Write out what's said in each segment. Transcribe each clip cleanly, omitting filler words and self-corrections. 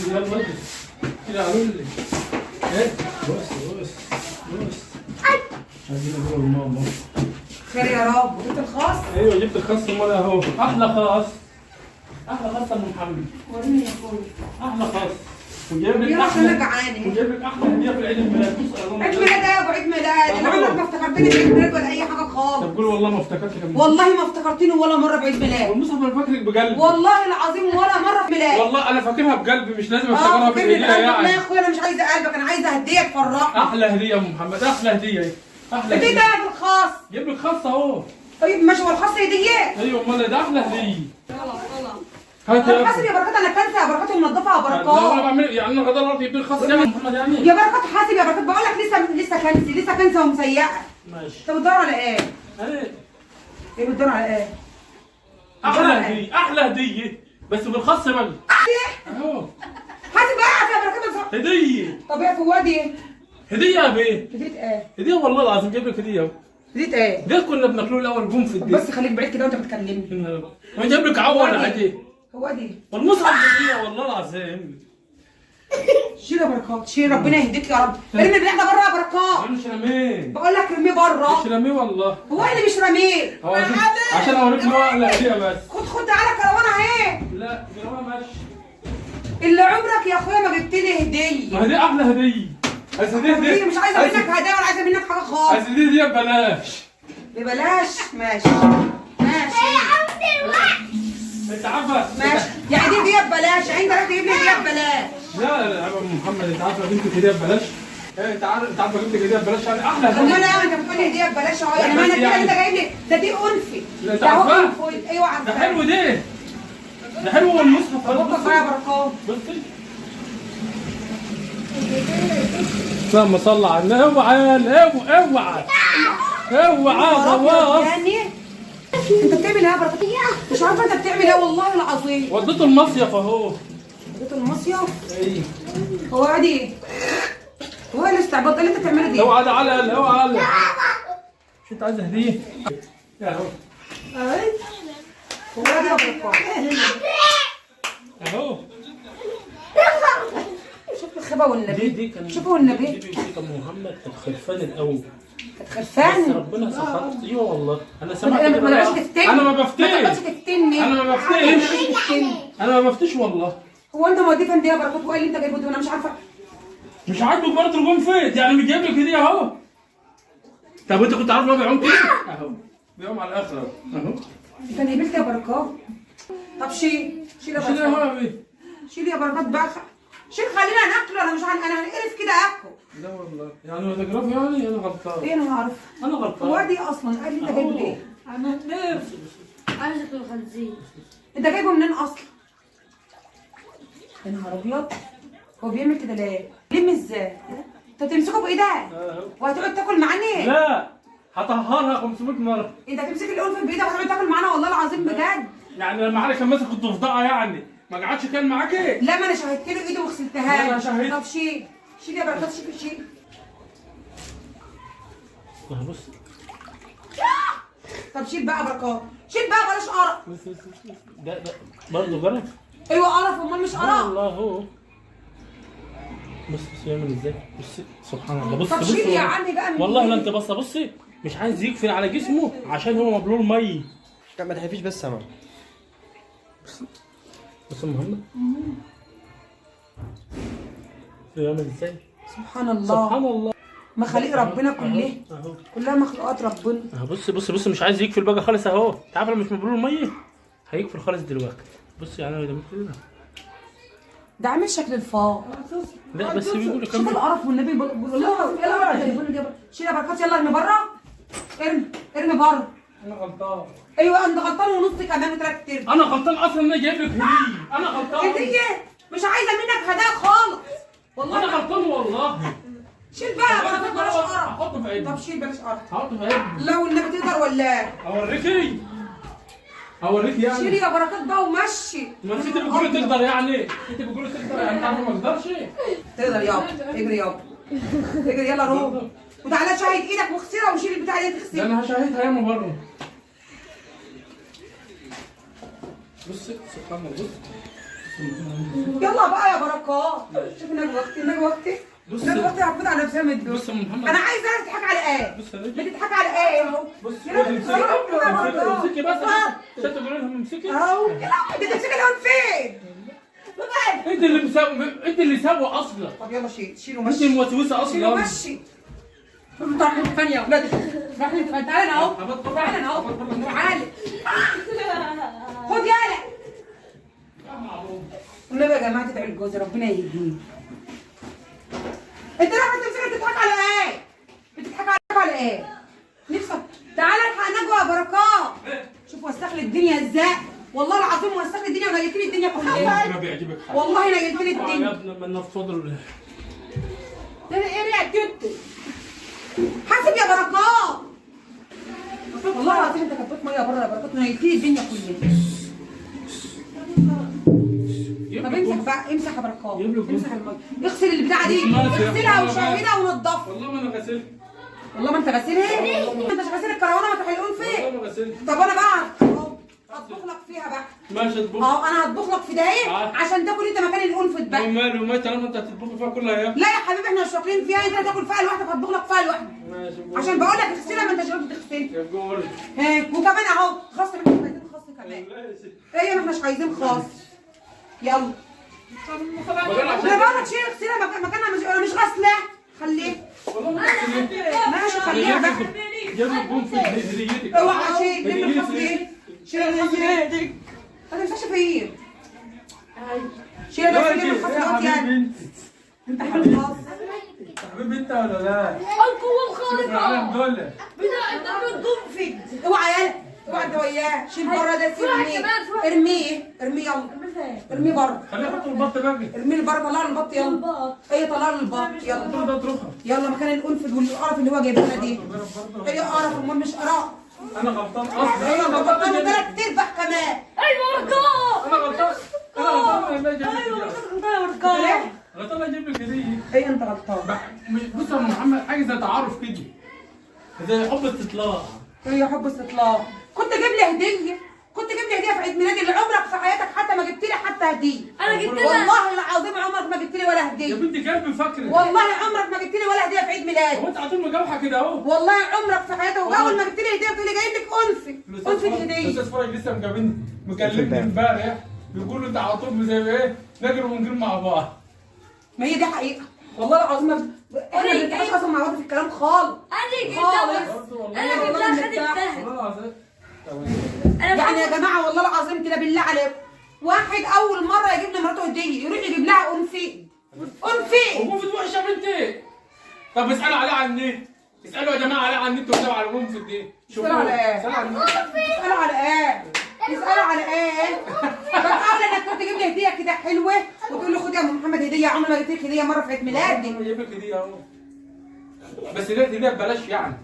يلا كده اعمل لي ايه. بص عايزين نقول لماما خير يا رب. جبت الخاص؟ ايوه جبت الخاص امال اهو. احلى خاص احلى خاص يا ام محمد. وريني يا اخويا. احلى خاص. وجايب لك يلا عشان احلى انا جعانه. وجايب لك احلى هديه في العيد الميلاد. بص عيد ميلاد ايه يا ابو عيد ميلاد؟ انا عمرك ما افتكرتني بعيد ميلاد ولا اي حاجه خالص. طب قول والله ما افتكرتك يا ام. والله ما افتكرتني ولا مره بعيد ميلاد. والمصحف انا فاكرك بقلبي. والله العظيم ولا مره في ميلاد. والله انا فاكرها بقلبي مش لازم افتكرها بالهديه لا يعني. يا اخويا انا مش عايزه قلبك، انا عايزه هديه تفرحني. احلى هديه يا ام محمد. احلى هديه. احلى هديه هديه. ده في الخاص. جيب لك خاص اهو. طيب ماشي، هو الخاص هديه؟ ايوه امال ده احلى هديه. خلاص. هات يا حاسب يا بركات، انا كنسه يا بركات ومنضفه يا لا انا بركات. بعمل يعني انا غدا الارض يدير خاص يعني محمد يعني. يا بركات حاسب يا بركات، بقول لك لسه كنسه ومسيئه. ماشي. انت بتدور على ايه؟ ايه بتدور على ايه؟ احلى هديه. احلى هديه بس بالخاص بقى. اهو حاسب بقى يا بركات. هديه. طب يا فوادي هديه يا بيه. هديه ايه؟ هديه والله العظيم جايب لك هديه اهو. هديه ايه؟ ده كنا بناكلوه الاول قوم في الدين. بس خليك بعيد كده وانت بتكلمني. ما جايب لك عوض ولا حاجه. هو دي والمصحف هديه والله العظيم. شيل يا بركات، شيل ربنا يهديك يا رب. ارمي البتاع ده بره يا بركات. انا مش راميه. بقول لك ارميه بره. مش راميه والله. هو اللي مش رميه. هو عشان اوريك ان هو احلى هديه بس. خد تعالى كروانه اهي. لا كروانه ماشي. اللي عمرك يا اخويا ما جبت لي هديه. ما هي دي احلى هديه. عايز هديه مش عايزه منك هدايا ولا عايزه منك حاجه خالص. عايز هديه ببلاش. ببلاش ماشي. انت عارفه ماشي يعني دي ببلاش، انت رايح تجيب لي هديه ببلاش. لا يا ابو محمد انت عارفه جبت هديه ببلاش. ايه انت عارفه جبت هديه ببلاش يعني احلى طب ما هديه. انا انت بتقول لي هديه ببلاش اهو، يعني معنى كده انت جايب لي ده دي انفي. لا انت ده هو عارفاه. أنفي. ايوه ده عارفاه. حلو ده حلو والمصحف بطل بقى يا بركات. بصي اللهم صل على النبي. اوعى خلاص. يعني انت بتعمل ايه يا بركات؟ مش عارفه انت بتعمل ايه والله العظيم. وديته المصيف اهو. وديته المصيف؟ ايه هو عادي. هو ايه الاستعباط اللي انت بتعمله دي؟ اوعى اوعى مش انت عايز هديه؟ يا اهو هو عادي يا بركات. اهو. شوف الخبا والنبي. دي كان شوفوا النبي. دي كان محمد كان خرفان الاول. كانت بس خرفان. ربنا سخر. ايوه والله انا سمعت ما كده. تقعدش تفتني. انا ما بفتيش. ما تقعدش تفتني. انا ما بفتيش. انا ما بفتيش والله. هو انت موديه فين دي يا بركات؟ وايه اللي انت جايبه ده وانا مش عارفه؟ مش عاجبك برضه الجون فين؟ يعني مش جايب لك هديه اهو. طب انت كنت عارف ان هو بيعوم كده؟ اهو بيعوم على الاخر اهو. انت نبلت يا بركات. طب شيل يا شيل بركات. يا بيه. شيل يا بركات بقى. شيل خلينا ناكله. انا مش انا هنقرف كده اكل. لا والله يعني ما تجرب يعني انا غلطان. ايه انا هعرف؟ انا غلطان. هو دي اصلا قال لي انت جايبه ايه؟ انا نفسي عايزه اكل خنزير. انت جايبه منين اصلا؟ يا نهار ابيض. هو بيعمل كده ليه؟ لم ازاي؟ انت تمسكه بايدك وهتقعد تاكل معاني؟ لا هطهرها 500 مره. انت هتمسك القرفه بايدك وهتقعد تاكل معانا والله العظيم بجد. يعني لما حضرتك كان ماسك كنت ضفدعه يعني ما قعدش كان معاك ايه؟ لا ما انا شهدت له ايده وغسلتها. لا، أنا شهدت. طب شيل يا بركات. شيل بص طب شيل بقى بركات. شيل بقى بلاش قرف. ده برضه جرب. ايوه قرف امال مش قرف. الله هو بص يعمل ازاي. بصي سبحان الله. بص طب شيل يا عمي بقى من والله دي. لا انت بصي مش عايز يقفل على جسمه عشان هو مبلول مي. لا ما تحبيش بس يا ماما. بص محمد يعمل ازاي. سبحان الله. سبحان الله. مخاليق ربنا اهو كلها مخلوقات ربنا. اهو. بص مش عايز يقفل بقى خالص اهو. انت عارف لما مش مبلول ميه هيقفل خالص دلوقتي. بص يعني انا كده ده عامل شكل الفار. لا بس بيقول لك شوف القرف والنبي. بيقول يلا شيل يا بركات. يلا ارمي بره. ارمي بره. انا غلطان. ايوه انت غلطان ونص كمان وثلاث ارباع. انا غلطان اصلا ان انا جايب لك هديه. انا غلطان. هديه مش عايزه منك هدايا خالص والله. انا غلطان والله. شيل بقى يا بركات بلاش قرف. هحطه في عيني. طب شيل بلاش قرف. هحطه في عيني. لو النبي تقدر ولا اوريكي يعني. شيل يا بركات بقى ومشي. ما انت بتقولي تقدر يعني. انت بتقولي تقدر يعني تعرف ما اقدرش. تقدر يابا. اجري يابا. اجري يلا روح. وتعالى شاهد ايدك واغسلها وشيل البتاع دي ده تغسلها. انا هشاهدها ياما بره. بصي سبحان الله. يلا بقى يا بركات. شوف نجوى اختي، نجوى اختي، بص نجوى اختي هتفوت على نفسها من الدور. بص يا محمد، انا عايزه اعرف تضحك على ايه؟ بص يا بنتي، بتضحك على ايه اهو؟ بص يلا امسكي بس عشان تقولي لهم امسكي. اهو يلا انت تمسكي الهون فين؟ انت اللي مسوي، انت اللي سوى اصلا. طب يلا شيلوا انت مشي، الموسوسه شيلوا اصلا. مشي. روح ثانية يا ولاد، روح تعالى اهو، تعالى اهو، تعالى خد يالا. والنبي يا جماعه تدعي الجوز ربنا يهديه. انت رايحه تمسكي بتضحك على ايه؟ بتضحك على ايه؟ نفسك تعالى الحق نجوى يا بركات. شوف وسخ لي الدنيا ازاي، والله العظيم وسخ لي الدنيا ونيلت لي الدنيا كلها. ما بيعجبك حاجه والله نيلت لي يا الدنيا. ابني من الفضل. ده ايه يا توت؟ حاسب يا بركات. والله العظيم انت كبيت ميه بره يا بركات ونيلت لي الدنيا كلها. طب امسح بقى، امسح يا بركات، امسح الميه، اغسل البتاعه دي، اغسلها وشهدها ونضفها. والله ما انا غسلت. والله ما انت غسيلها؟ ما انتش غسيل الكروانه، ما تحلقون فين؟ والله ما غسلت. طب انا بقى اهو هطبخ لك فيها بقى. ماشي اطبخ. اهو انا هطبخ لك في دقايق عشان تاكل انت مكان الانفت بقى. وماله وماله طالما انت هتطبخي فيها كلها يا. لا يا حبيبي احنا مش واكلين فيها، انت هتاكل فيها لوحدك، هطبخ لك فيها لوحدك. ماشي عشان بقول لك اغسلها، ما انتش راضي تغسلها. يا جول. ها وكمان اهو خاص، ما احنا عايزين خاص كمان. ايه ما احناش عايزين خاص. يلا انا بقول لك شيل اغسلها مكانها، مش انا مش غاسله، خليها. والله ما غسلت. ماشي خليها بقى. جاب لي جون في هديتك. اوعى شيل لم الخاص دي، شيل هديتك. ما تنساش فيه. شيل بس لم الخاص دوت يعني. انت خلاص. حبيب انت ولا لا؟ القوة العالم الخارقة دول. بتاعت القنفذ. اوعى يالا، اوعى انت وياه، شيل بره ده، ارميه ارميه ارميه يلا، ارميه بره، خليه يحط البط بقى. ارميه لبره، طلع له البط يلا. ايه طلع له البط يلا. ده اطرحها. يلا مكان الانفذ والقرف اللي هو جايبها لنا دي. ايه قرف امال مش قرف. انا غلطان اصلا. ايوه ما بطلوا ثلاث ارباع كمان. ايوه رجاء. انا غلطان. انا غلطان ما اجيب ايوه لك رجاء. غلطان اجيب لك هديه. ايه انت غلطان. بص يا ام محمد، حاجه زي تعارف كده، زي حب استطلاع. ايه يا حب استطلاع. كنت جايب لي هديه، كنت جايب لي هديه في عيد ميلادي اللي عمرك في حياتك حتى ما جبت لي حتى هديه. انا جبت لك. والله العظيم عمرك ما جبت لي ولا يا هديه. بنتي قلبي فاكرك. والله عمرك ما جبت لي ولا هديه في عيد ميلادي. هو انت على طول مجوحه كده اهو. والله عمرك في حياتك، واول ما جبت لي هديه بتقول لي جايب لك انفي هديه. الاستاذ فرج لسه مكلمني امبارح، بيقول له انت على طول زي ايه نجري ونجري مع بعض. ما هي دي حقيقه والله العظيم. احنا ما بنتكلمش اصلا مع بعض في الكلام خالص. انا جبت خالص. لك. انا جبت لك خد الفهد. والله العظيم. يعني يا جماعه والله العظيم كده بالله عليكم، واحد اول مره يجيب لمراته هديه يروح يجيب لها انفي. وقنفذ وحشه بنتي. طب اسالوا عليه على النت، اسالوا يا جماعه عليه على النت واسالوا على قنفذ دي. اسالوا على ايه؟ اسالوا على النت. اسالوا على ايه؟ اسالوا على ايه؟ بتحاول انك تروح تجيب لي هديه كده حلوه وتقول له خد يا ام محمد هديه، عمري ما جبت لك هديه مره في عيد ميلادي. انا جايب لك هديه اهو، بس دي هديه ببلاش يعني.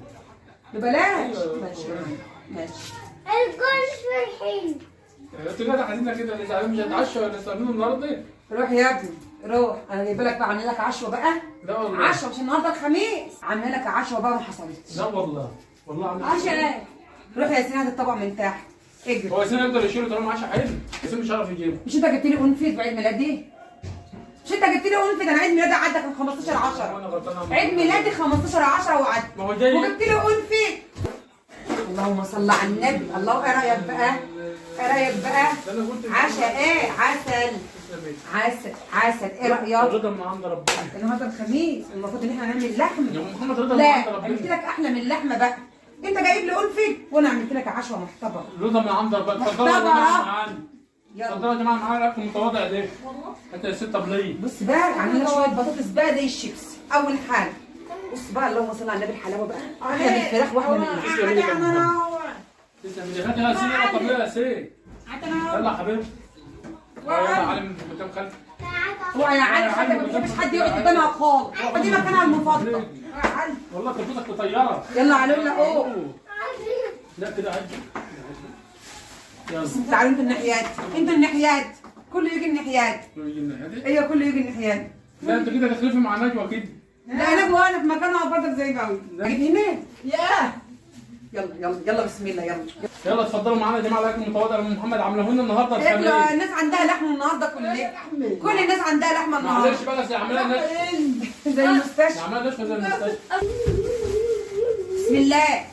ببلاش؟ ماشي ماشي. الكل فرحين. انتوا كده عايزيننا كده اللي زعلانين مش هتعشوا ولا استنوا النهارده؟ روح يا ابني روح، انا جايبه لك بقى، عامله لك عشوه بقى. لا والله. عشوه مش النهارده الخميس، عامله لك عشوه بقى ما حصلتش. لا والله. والله عامل عشان ايه؟ روح يا ياسين هات الطبق من تحت اجري. هو ياسين يقدر يشيله طالما عشا حلو، ياسين مش هيعرف يجيبه. مش انت جبت لي انفيد بعيد ميلادي؟ مش انت جبت لي انفيد؟ انا عيد ميلادي عدى كان 15/10. وانا غلطان. عيد ميلادي 15/10 وعدى. ما هو جاي. وجبت لي انفيد. اللهم صل على النبي. الله ايه رايك بقى؟ ايه رايك بقى؟ عشاء ايه؟ عسل ايه رايك؟ رضا من عند ربنا. النهارده الخميس المفروض ان احنا نعمل لحمه. يا ام محمد رضا من لا عند ربنا. عملت لك احلى من اللحمه بقى. انت جايب لي انفيد وانا عملت لك عشوه محتبره. رضا من عند ربنا. اتفضلوا يا جماعه معانا. اتفضلوا يا جماعه معانا الاكل المتواضع ده. انت يا ست طبليه. بص بقى عامل لك شويه بطاطس بقى زي الشيبسي. اول حاجه بص بقى اللهم صل على النبي الحلاوه بقى. احلى من الفراخ واحلى من اللحمه. تسلم ايدك يا محمد. تسلم ايدك. هات يا ياسين يلا طبليه يا ياسين. يلا يا حبيبي. يلا يا علم قدام خالتك. اوعى يا علي حتى ما بتحبش حد يقعد قدامها خالص. دي مكانها المفضل. يا علي والله كفتك مطيره. يلا علولا اوه. لا كده عدي. يلا. تعالوا انتوا الناحيات، انتوا الناحيات، كله يجي الناحيات. يجي من هذه. ايوه كله يجي الناحيات. لا انت كده تخلفي مع نجوى كده. لا انا وانا في مكانها برضك زي ما قلت. اجيب هنا. يلا يلا يلا بسم الله يلا. يلا اتفضلوا معانا يا جماعه الاكل المتواضع اللي محمد عامله لنا النهارده اكلوا الخميس. الناس عندها لحمه النهارده كل الناس عندها لحمه النهارده. معلش بقى بس عاملها ناشفه. زي المستشفى. عاملها ناشفه زي المستشفى. بسم الله.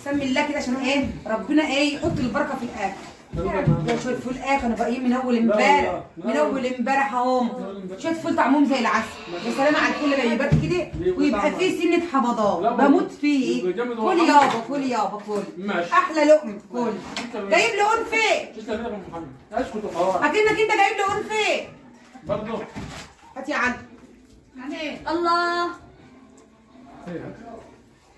سمي الله كده عشان ايه ربنا ايه يحط البركه في الاكل. ده شويه فول كانوا باقيين من اول امبارح اهو. شويه فول طعمهم زي العسل. يا سلام على الفول اللي يبات كده ويبقى فيه سنه حمضان بموت فيه. كل يابا كل يابا كل. ماشي. احلى لقمه كل. جايب لي انفي. اسكت يا محمد اسكت وخلاص. اكنك انت جايب لي انفي. برضه هات يا علي. الله.